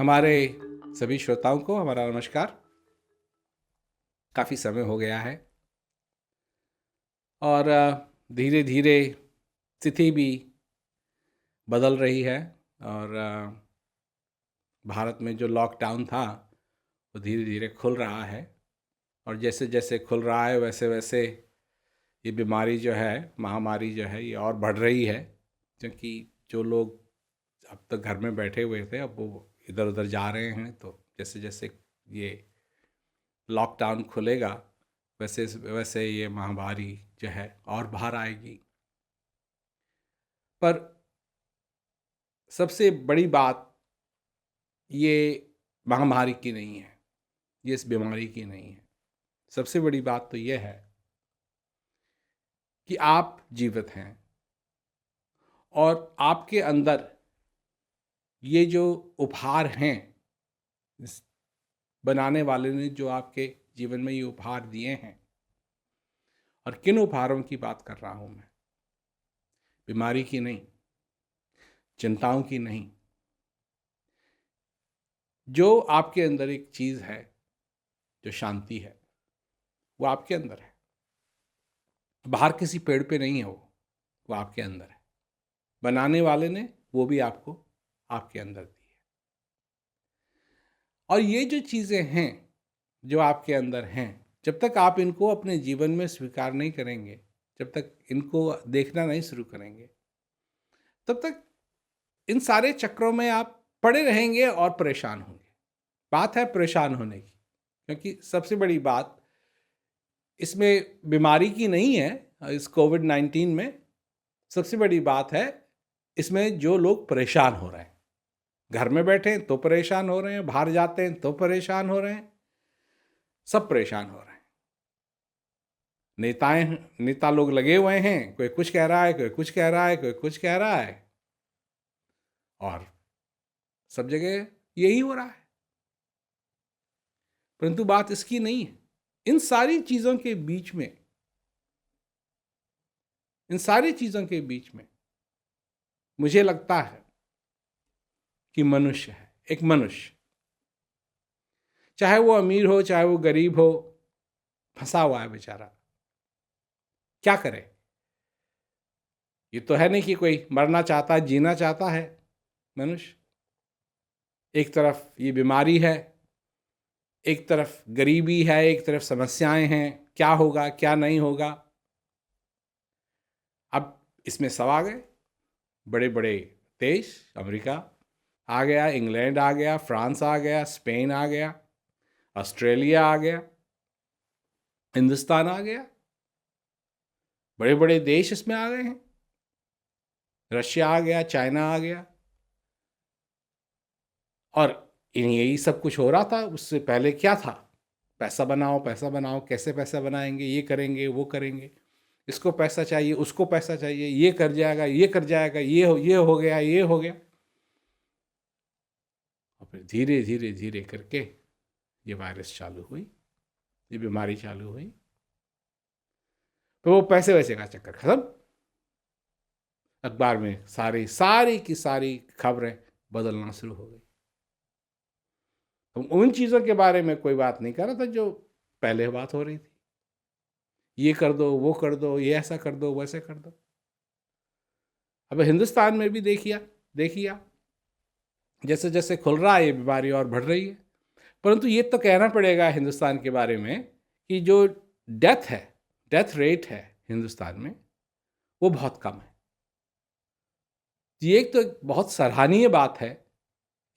हमारे सभी श्रोताओं को हमारा नमस्कार। काफ़ी समय हो गया है और धीरे धीरे स्थिति भी बदल रही है और भारत में जो लॉकडाउन था वो धीरे धीरे खुल रहा है और जैसे जैसे खुल रहा है वैसे वैसे ये बीमारी जो है, महामारी जो है, ये और बढ़ रही है। क्योंकि जो लोग अब तक घर में बैठे हुए थे अब वो इधर उधर जा रहे हैं, तो जैसे जैसे ये लॉकडाउन खुलेगा वैसे वैसे ये महामारी जो है और बाहर आएगी। पर सबसे बड़ी बात ये महामारी की नहीं है, ये इस बीमारी की नहीं है। सबसे बड़ी बात तो ये है कि आप जीवित हैं और आपके अंदर ये जो उपहार हैं, इस बनाने वाले ने जो आपके जीवन में ये उपहार दिए हैं, और किन उपहारों की बात कर रहा हूं मैं? बीमारी की नहीं, चिंताओं की नहीं। जो आपके अंदर एक चीज है, जो शांति है, वो आपके अंदर है। बाहर किसी पेड़ पे नहीं है, वो आपके अंदर है। बनाने वाले ने वो भी आपको आपके अंदर दी है। और ये जो चीजें हैं जो आपके अंदर हैं, जब तक आप इनको अपने जीवन में स्वीकार नहीं करेंगे, जब तक इनको देखना नहीं शुरू करेंगे, तब तक इन सारे चक्रों में आप पड़े रहेंगे और परेशान होंगे। बात है परेशान होने की, क्योंकि सबसे बड़ी बात इसमें बीमारी की नहीं है। इस कोविड-19 में सबसे बड़ी बात है इसमें जो लोग परेशान हो रहे हैं। घर में बैठे हैं तो परेशान हो रहे हैं, बाहर जाते हैं तो परेशान हो रहे हैं, सब परेशान हो रहे हैं। नेता लोग लगे हुए हैं, कोई कुछ कह रहा है, कोई कुछ कह रहा है, कोई कुछ कह रहा है, और सब जगह यही हो रहा है। परंतु बात इसकी नहीं है। इन सारी चीजों के बीच में, इन सारी चीजों के बीच में मुझे लगता है कि मनुष्य है, एक मनुष्य, चाहे वो अमीर हो चाहे वो गरीब हो, फंसा हुआ है बेचारा। क्या करे? ये तो है नहीं कि कोई मरना चाहता है, जीना चाहता है मनुष्य। एक तरफ ये बीमारी है, एक तरफ गरीबी है, एक तरफ समस्याएं हैं, क्या होगा क्या नहीं होगा। अब इसमें सब आ गए, बड़े बड़े देश, अमेरिका आ गया, इंग्लैंड आ गया, फ्रांस आ गया, स्पेन आ गया, ऑस्ट्रेलिया आ गया, हिंदुस्तान आ गया, बड़े बड़े देश इसमें आ गए हैं। रशिया आ गया, चाइना आ गया। और यही सब कुछ हो रहा था। उससे पहले क्या था? पैसा बनाओ, पैसा बनाओ, कैसे पैसा बनाएंगे, ये करेंगे वो करेंगे, इसको पैसा चाहिए, उसको पैसा चाहिए, ये कर जाएगा, ये कर जाएगा, ये हो गया, ये हो गया। और फिर धीरे धीरे धीरे करके ये वायरस चालू हुई, ये बीमारी चालू हुई। तो वो पैसे वैसे का चक्कर खत्म। अखबार में सारी की सारी खबरें बदलना शुरू हो गई। तो उन चीज़ों के बारे में कोई बात नहीं कर रहा था जो पहले बात हो रही थी। ये कर दो, वो कर दो, ये ऐसा कर दो, वैसे कर दो। अब हिंदुस्तान में भी देखिए आप, जैसे जैसे खुल रहा है ये बीमारी और बढ़ रही है। परंतु ये तो कहना पड़ेगा हिंदुस्तान के बारे में कि जो डेथ रेट है हिंदुस्तान में, वो बहुत कम है। ये एक तो बहुत सराहनीय बात है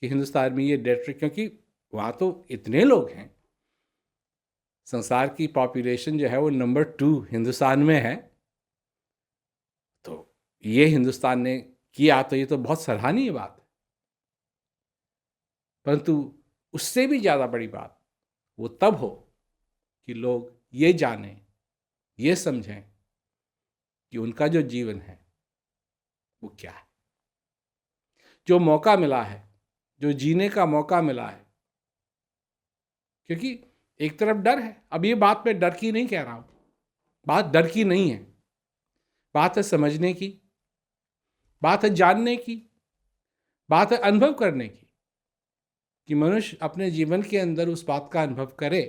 कि हिंदुस्तान में ये डेथ रेट, क्योंकि वहाँ तो इतने लोग हैं, संसार की पॉपुलेशन जो है वो नंबर 2 हिंदुस्तान में है। तो ये हिंदुस्तान ने किया तो ये तो बहुत सराहनीय बात है। परंतु उससे भी ज़्यादा बड़ी बात वो तब हो कि लोग ये जानें, ये समझें कि उनका जो जीवन है वो क्या है। जो मौका मिला है, जो जीने का मौका मिला है, क्योंकि एक तरफ डर है। अब ये बात मैं डर की नहीं कह रहा हूं, बात डर की नहीं है, बात है समझने की, बात है जानने की, बात है अनुभव करने की। कि मनुष्य अपने जीवन के अंदर उस बात का अनुभव करे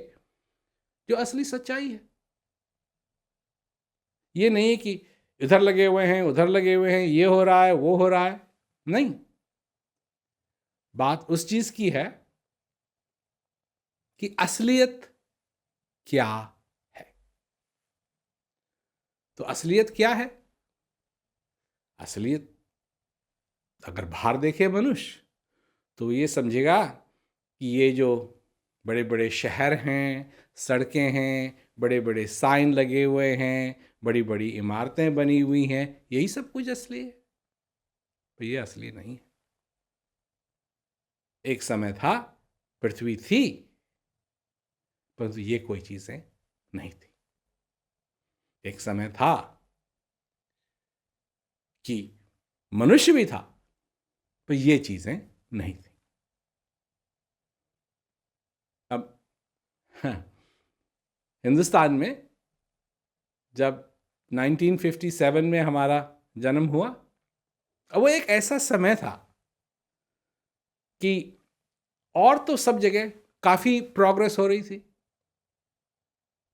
जो असली सच्चाई है। ये नहीं कि इधर लगे हुए हैं, उधर लगे हुए हैं, ये हो रहा है, वो हो रहा है। नहीं, बात उस चीज की है कि असलियत क्या है। तो असलियत क्या है? असलियत अगर बाहर देखे मनुष्य तो ये समझेगा कि ये जो बड़े बड़े शहर हैं, सड़कें हैं, बड़े बड़े साइन लगे हुए हैं, बड़ी बड़ी इमारतें बनी हुई हैं, यही सब कुछ असली है। तो ये असली नहीं है। एक समय था, पृथ्वी थी, परंतु ये कोई चीजें नहीं थी। एक समय था कि मनुष्य भी था, पर ये चीजें नहीं थी। अब हाँ, हिंदुस्तान में जब 1957 में हमारा जन्म हुआ, अब वो एक ऐसा समय था कि और तो सब जगह काफी प्रोग्रेस हो रही थी,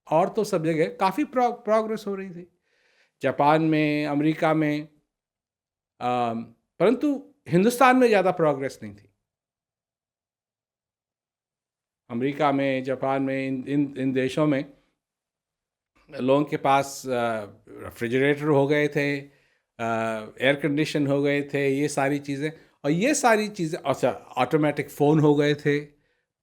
और तो सब जगह काफी प्रोग्रेस हो रही थी, जापान में, अमेरिका में, परंतु हिंदुस्तान में ज्यादा प्रोग्रेस नहीं थी। अमेरिका में, जापान में, इन देशों में लोगों के पास रेफ्रिजरेटर हो गए थे, एयर कंडीशन हो गए थे, ये सारी चीज़ें, और ये सारी चीज़ें, अच्छा, ऑटोमेटिक फ़ोन हो गए थे।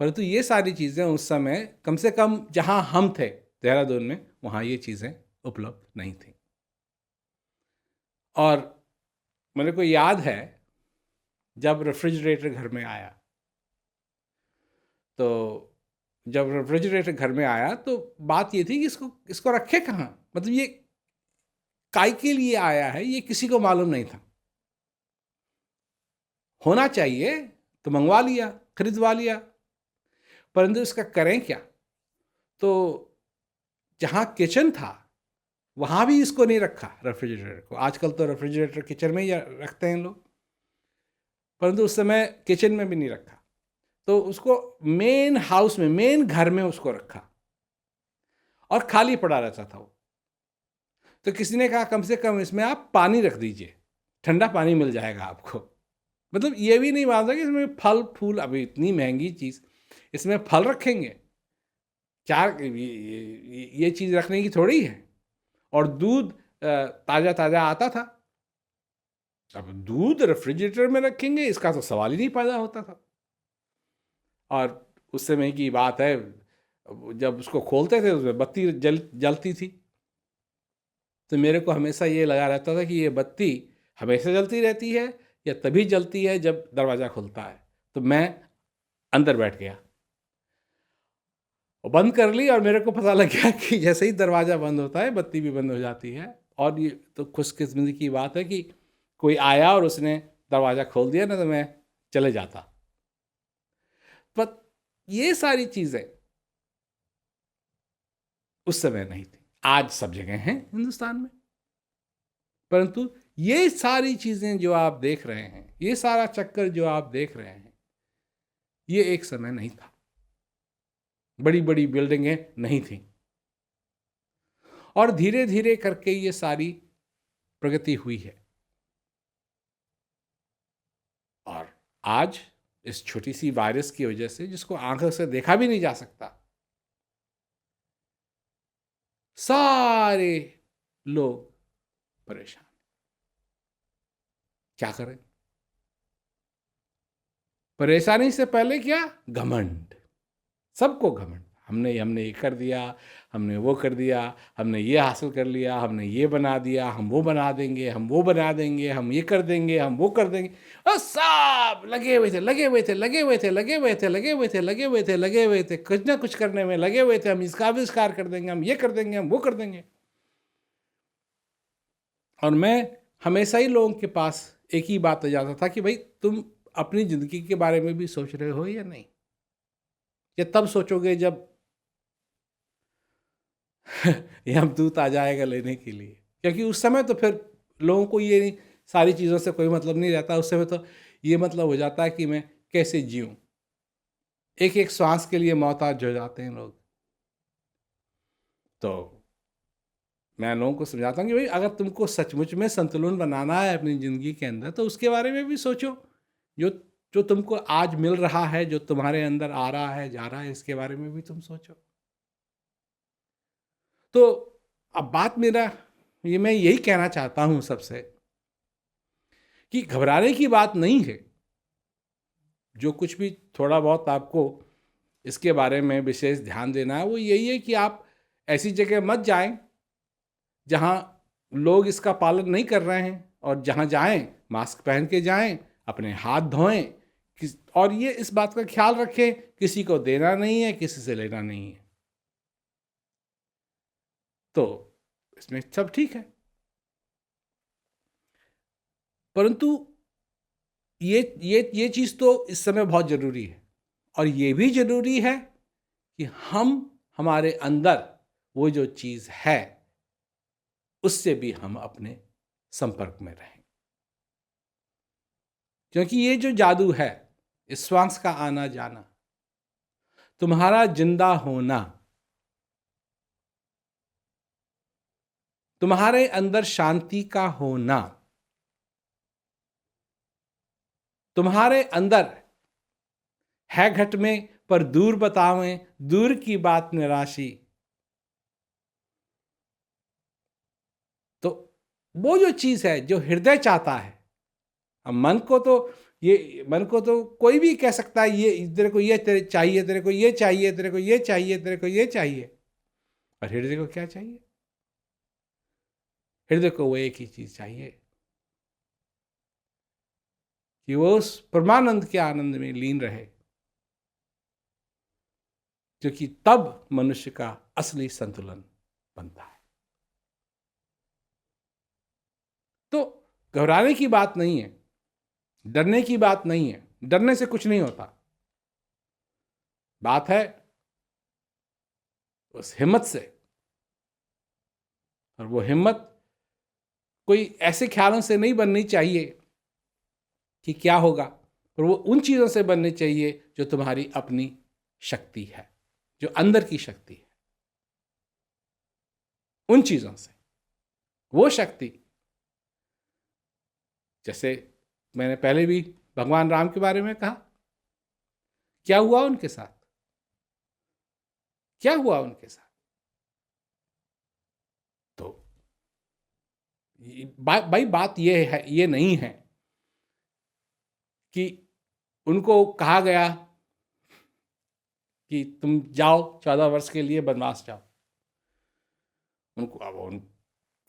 परंतु ये सारी चीज़ें उस समय कम से कम जहाँ हम थे देहरादून में, वहाँ ये चीज़ें उपलब्ध नहीं थी। और मेरे को याद है जब रेफ्रिजरेटर घर में आया, तो जब रेफ्रिजरेटर घर में आया तो बात ये थी कि इसको रखे कहाँ, मतलब ये काय के लिए आया है, ये किसी को मालूम नहीं था। होना चाहिए तो मंगवा लिया, खरीदवा लिया, परंतु इसका करें क्या? तो जहाँ किचन था वहाँ भी इसको नहीं रखा, रेफ्रिजरेटर को। आजकल तो रेफ्रिजरेटर किचन में ही रखते हैं लोग, परंतु उस समय किचन में भी नहीं रखा। तो उसको मेन हाउस में, मेन घर में उसको रखा, और खाली पड़ा रहता था वो। तो किसी ने कहा कम से कम इसमें आप पानी रख दीजिए, ठंडा पानी मिल जाएगा आपको। मतलब ये भी नहीं मानता कि इसमें फल फूल, अभी इतनी महंगी चीज़, इसमें फल रखेंगे क्या? ये चीज़ रखने की थोड़ी है। और दूध ताज़ा ताज़ा आता था। अब दूध रेफ्रिजरेटर में रखेंगे, इसका तो सवाल ही नहीं पैदा होता था। और उस समय की बात है, जब उसको खोलते थे उसमें बत्ती जलती थी। तो मेरे को हमेशा ये लगा रहता था कि ये बत्ती हमेशा जलती रहती है या तभी जलती है जब दरवाज़ा खुलता है। तो मैं अंदर बैठ गया और बंद कर ली, और मेरे को पता लग गया कि जैसे ही दरवाज़ा बंद होता है बत्ती भी बंद हो जाती है। और ये तो खुशकिस्मती की बात है कि कोई आया और उसने दरवाज़ा खोल दिया, ना तो मैं चले जाता। पर ये सारी चीज़ें उस समय नहीं थी। आज सब जगह हैं हिंदुस्तान में, परंतु ये सारी चीज़ें जो आप देख रहे हैं, ये सारा चक्कर जो आप देख रहे हैं, ये एक समय नहीं था। बड़ी बड़ी बिल्डिंगें नहीं थी, और धीरे धीरे करके ये सारी प्रगति हुई है। और आज इस छोटी सी वायरस की वजह से, जिसको आंखों से देखा भी नहीं जा सकता, सारे लोग परेशान। क्या करें? परेशानी से पहले क्या? घमंड। सबको घमंड, हमने हमने ये कर दिया, हमने वो कर दिया, हमने ये हासिल कर लिया, हमने ये बना दिया, हम वो बना देंगे, हम वो बना देंगे, हम ये कर देंगे, हम वो कर देंगे। और सब लगे हुए थे, लगे हुए थे, लगे हुए थे, लगे हुए थे, लगे हुए थे, लगे हुए थे, लगे हुए थे, कुछ ना कुछ करने में लगे हुए थे। हम इसका आविष्कार कर देंगे, हम ये कर देंगे, हम वो कर देंगे। और मैं हमेशा ही लोगों के पास एक ही बात आ जाता था कि भाई, तुम अपनी ज़िंदगी के बारे में भी सोच रहे हो या नहीं? या तब सोचोगे जब यमदूत आ जाएगा लेने के लिए? क्योंकि उस समय तो फिर लोगों को ये सारी चीज़ों से कोई मतलब नहीं रहता। उस समय तो ये मतलब हो जाता है कि मैं कैसे जीऊँ। एक एक श्वास के लिए मोहताज हो जाते हैं लोग। तो मैं लोगों को समझाता हूँ कि भाई अगर तुमको सचमुच में संतुलन बनाना है अपनी ज़िंदगी के अंदर, तो उसके बारे में भी सोचो। जो जो तुमको आज मिल रहा है, जो तुम्हारे अंदर आ रहा है, जा रहा है, इसके बारे में भी तुम सोचो। तो अब बात मेरा ये, मैं यही कहना चाहता हूँ सबसे कि घबराने की बात नहीं है। जो कुछ भी थोड़ा बहुत आपको इसके बारे में विशेष ध्यान देना है वो यही है कि आप ऐसी जगह मत जाएं जहां लोग इसका पालन नहीं कर रहे हैं, और जहां जाएं मास्क पहन के जाएं, अपने हाथ धोएं, और ये इस बात का ख्याल रखें किसी को देना नहीं है, किसी से लेना नहीं है। तो इसमें सब ठीक है, परंतु ये चीज़ तो इस समय बहुत ज़रूरी है। और ये भी ज़रूरी है कि हम हमारे अंदर वो जो चीज़ है उससे भी हम अपने संपर्क में रहें, क्योंकि ये जो जादू है, इस श्वास का आना जाना, तुम्हारा जिंदा होना, तुम्हारे अंदर शांति का होना, तुम्हारे अंदर है घट में पर दूर बतावें, दूर की बात निराशी। तो वो जो चीज है जो हृदय चाहता है, अब मन को तो कोई भी कह सकता है ये तेरे को ये तेरे चाहिए, तेरे को ये चाहिए, तेरे को ये चाहिए, तेरे को ये चाहिए। और हृदय को क्या चाहिए? हृदय को वो एक ही चीज चाहिए कि वो उस परमानंद के आनंद में लीन रहे, क्योंकि तब मनुष्य का असली संतुलन बनता है। तो घबराने की बात नहीं है, डरने की बात नहीं है, डरने से कुछ नहीं होता। बात है उस हिम्मत से, और वो हिम्मत कोई ऐसे ख्यालों से नहीं बननी चाहिए कि क्या होगा, पर वो उन चीज़ों से बननी चाहिए जो तुम्हारी अपनी शक्ति है, जो अंदर की शक्ति है। उन चीज़ों से, वो शक्ति, जैसे मैंने पहले भी भगवान राम के बारे में कहा, क्या हुआ उनके साथ? क्या हुआ उनके साथ? तो भाई बात ये है, ये नहीं है कि उनको कहा गया कि तुम जाओ 14 वर्ष के लिए वनवास जाओ। उनको अब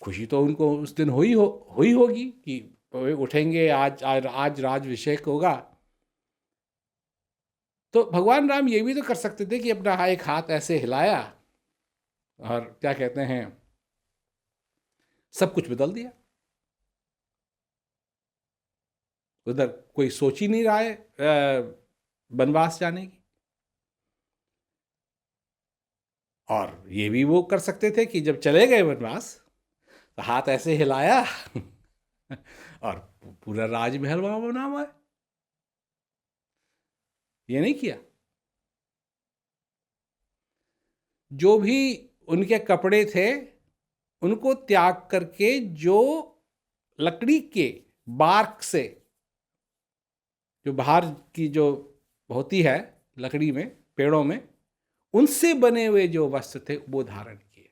खुशी तो उनको उस दिन हुई होगी कि वे उठेंगे, आज राज्यभिषेक होगा। तो भगवान राम ये भी तो कर सकते थे कि अपना एक हाथ ऐसे हिलाया और क्या कहते हैं, सब कुछ बदल दिया। उधर कोई सोच ही नहीं रहा है वनवास जाने की। और ये भी वो कर सकते थे कि जब चले गए वनवास तो हाथ ऐसे हिलाया और पूरा राजमहल वहां बना हुआ है। ये नहीं किया। जो भी उनके कपड़े थे उनको त्याग करके जो लकड़ी के बार्क से, जो बाहर की जो होती है लकड़ी में, पेड़ों में, उनसे बने हुए जो वस्त्र थे वो धारण किए।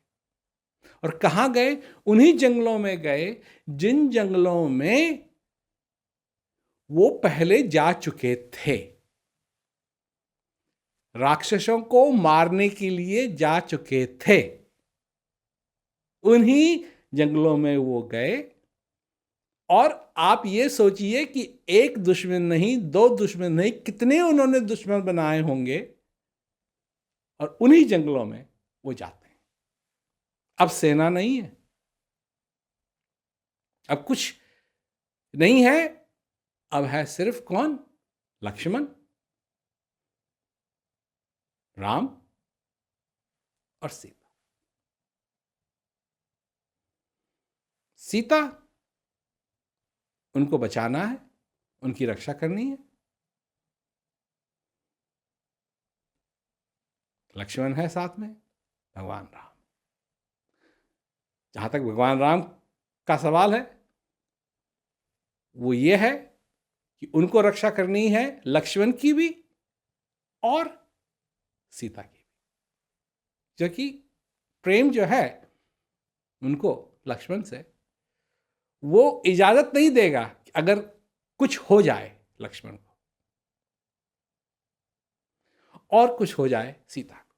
और कहां गए? उन्हीं जंगलों में गए जिन जंगलों में वो पहले जा चुके थे। राक्षसों को मारने के लिए जा चुके थे। उन्हीं जंगलों में वो गए। और आप ये सोचिए कि एक दुश्मन नहीं, दो दुश्मन नहीं, कितने उन्होंने दुश्मन बनाए होंगे, और उन्हीं जंगलों में वो जाते हैं। अब सेना नहीं है, अब कुछ नहीं है, अब है सिर्फ कौन? लक्ष्मण, राम और सीता। सीता, उनको बचाना है, उनकी रक्षा करनी है। लक्ष्मण है साथ में, भगवान राम। जहां तक भगवान राम का सवाल है वो ये है कि उनको रक्षा करनी है, लक्ष्मण की भी और सीता की भी। जो कि प्रेम जो है उनको लक्ष्मण से, वो इजाजत नहीं देगा कि अगर कुछ हो जाए लक्ष्मण को और कुछ हो जाए सीता को।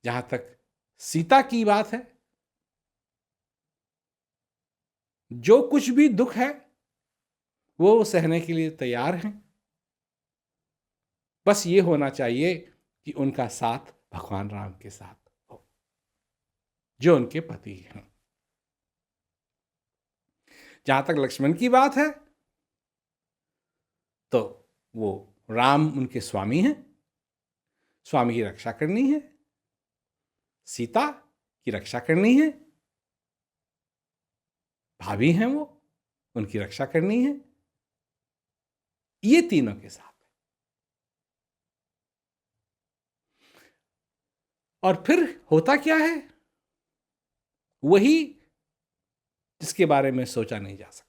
जहां तक सीता की बात है, जो कुछ भी दुख है वो सहने के लिए तैयार हैं। बस ये होना चाहिए कि उनका साथ भगवान राम के साथ हो, जो उनके पति हैं। जहां तक लक्ष्मण की बात है तो वो राम उनके स्वामी हैं, स्वामी की रक्षा करनी है, सीता की रक्षा करनी है, भाभी हैं वो, उनकी रक्षा करनी है। ये तीनों के साथ। और फिर होता क्या है, वही जिसके बारे में सोचा नहीं जा सकता।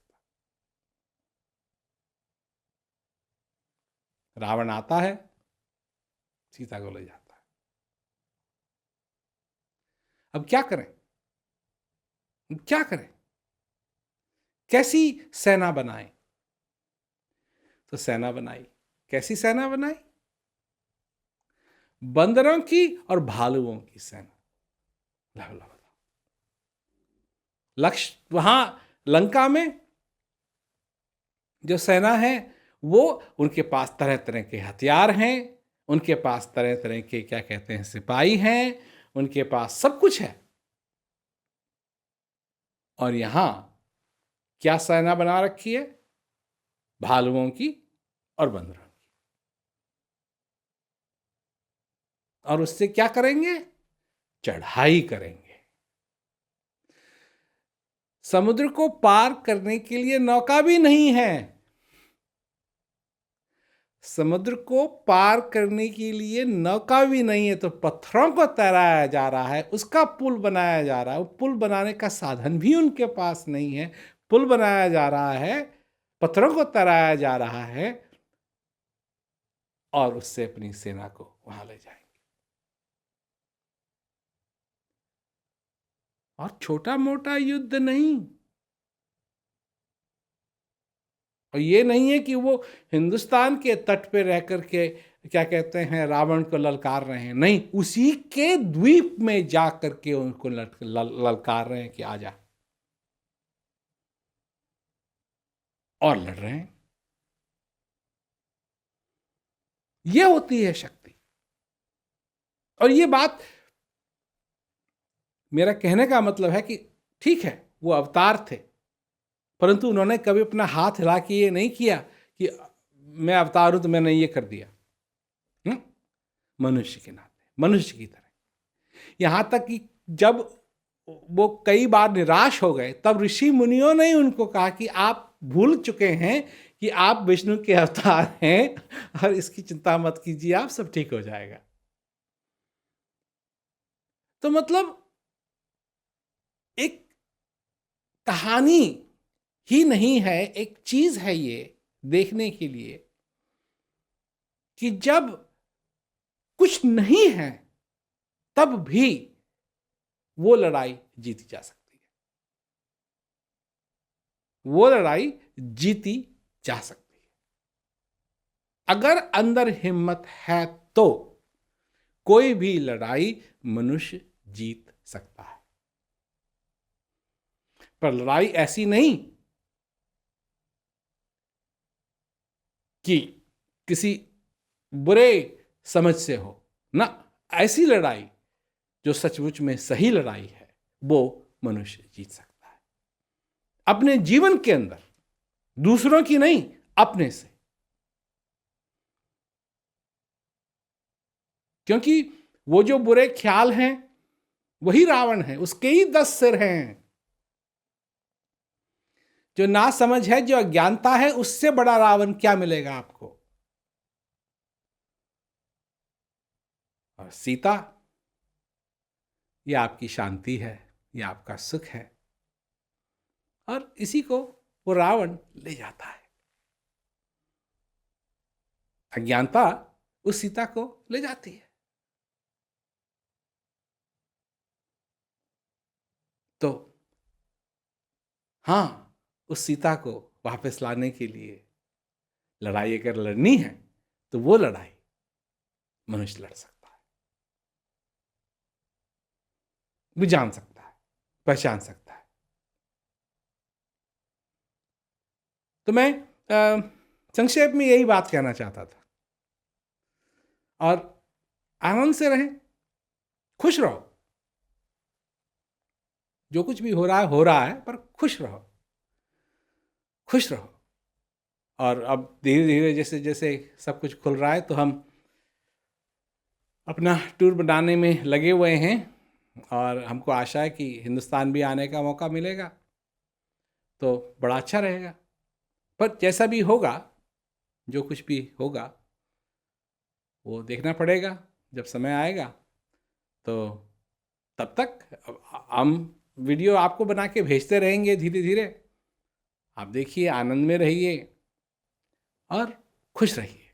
रावण आता है, सीता को ले जाता है। अब क्या करें, क्या करें, कैसी सेना बनाएं? तो सेना बनाई, कैसी सेना बनाई? बंदरों की और भालुओं की सेना। लक्ष्य वहां लंका में जो सेना है वो, उनके पास तरह तरह के हथियार हैं, उनके पास तरह तरह के क्या कहते हैं सिपाही हैं, उनके पास सब कुछ है। और यहां क्या सेना बना रखी है? भालुओं की और बंदरों की। और उससे क्या करेंगे? चढ़ाई करेंगे। समुद्र को पार करने के लिए नौका भी नहीं है। समुद्र को पार करने के लिए नौका भी नहीं है, तो पत्थरों को तैराया जा रहा है, उसका पुल बनाया जा रहा है। वो पुल बनाने का साधन भी उनके पास नहीं है। पुल बनाया जा रहा है, पत्थरों को तैराया जा रहा है, और उससे अपनी सेना को वहां ले जाएंगे। और छोटा मोटा युद्ध नहीं। और ये नहीं है कि वो हिंदुस्तान के तट पे रह करके क्या कहते हैं रावण को ललकार रहे हैं, नहीं, उसी के द्वीप में जा करके उनको ललकार रहे हैं कि आजा, और लड़ रहे हैं। ये होती है शक्ति। और ये बात, मेरा कहने का मतलब है कि ठीक है वो अवतार थे, परंतु उन्होंने कभी अपना हाथ हिला के ये नहीं किया कि मैं अवतार हूं तो मैंने ये कर दिया। मनुष्य के नाते, मनुष्य की तरह। यहां तक कि जब वो कई बार निराश हो गए, तब ऋषि मुनियों ने उनको कहा कि आप भूल चुके हैं कि आप विष्णु के अवतार हैं, और इसकी चिंता मत कीजिए, आप सब ठीक हो जाएगा। तो मतलब एक कहानी ही नहीं है, एक चीज है ये देखने के लिए कि जब कुछ नहीं है तब भी वो लड़ाई जीती जा सकती है। वो लड़ाई जीती जा सकती है अगर अंदर हिम्मत है तो। कोई भी लड़ाई मनुष्य जीत सकता है, पर लड़ाई ऐसी नहीं कि किसी बुरे समझ से हो ना। ऐसी लड़ाई जो सचमुच में सही लड़ाई है, वो मनुष्य जीत सकता है अपने जीवन के अंदर, दूसरों की नहीं, अपने से। क्योंकि वो जो बुरे ख्याल हैं वही रावण है, उसके ही 10 सिर हैं। जो ना समझ है, जो अज्ञानता है, उससे बड़ा रावण क्या मिलेगा आपको? सीता, ये आपकी शांति है, ये आपका सुख है। और इसी को वो रावण ले जाता है। अज्ञानता उस सीता को ले जाती है। तो हाँ, उस सीता को वापस लाने के लिए लड़ाई अगर लड़नी है तो वो लड़ाई मनुष्य लड़ सकता है, वो जान सकता है, पहचान सकता है। तो मैं संक्षेप में यही बात कहना चाहता था। और आनंद से रहें, खुश रहो। जो कुछ भी हो रहा है, पर खुश रहो, खुश रहो। और अब धीरे धीरे जैसे जैसे सब कुछ खुल रहा है, तो हम अपना टूर बनाने में लगे हुए हैं। और हमको आशा है कि हिंदुस्तान भी आने का मौका मिलेगा, तो बड़ा अच्छा रहेगा। पर जैसा भी होगा, जो कुछ भी होगा, वो देखना पड़ेगा जब समय आएगा। तो तब तक हम वीडियो आपको बना के भेजते रहेंगे धीरे धीरे। आप देखिए, आनंद में रहिए और खुश रहिए।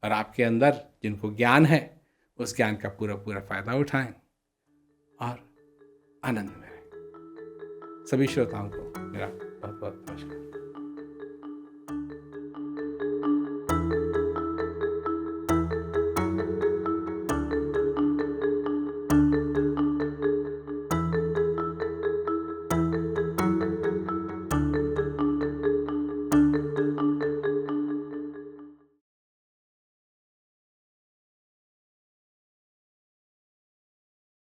और आपके अंदर जिनको ज्ञान है, उस ज्ञान का पूरा पूरा फायदा उठाएं और आनंद में रहें। सभी श्रोताओं को मेरा बहुत बहुत नमस्कार।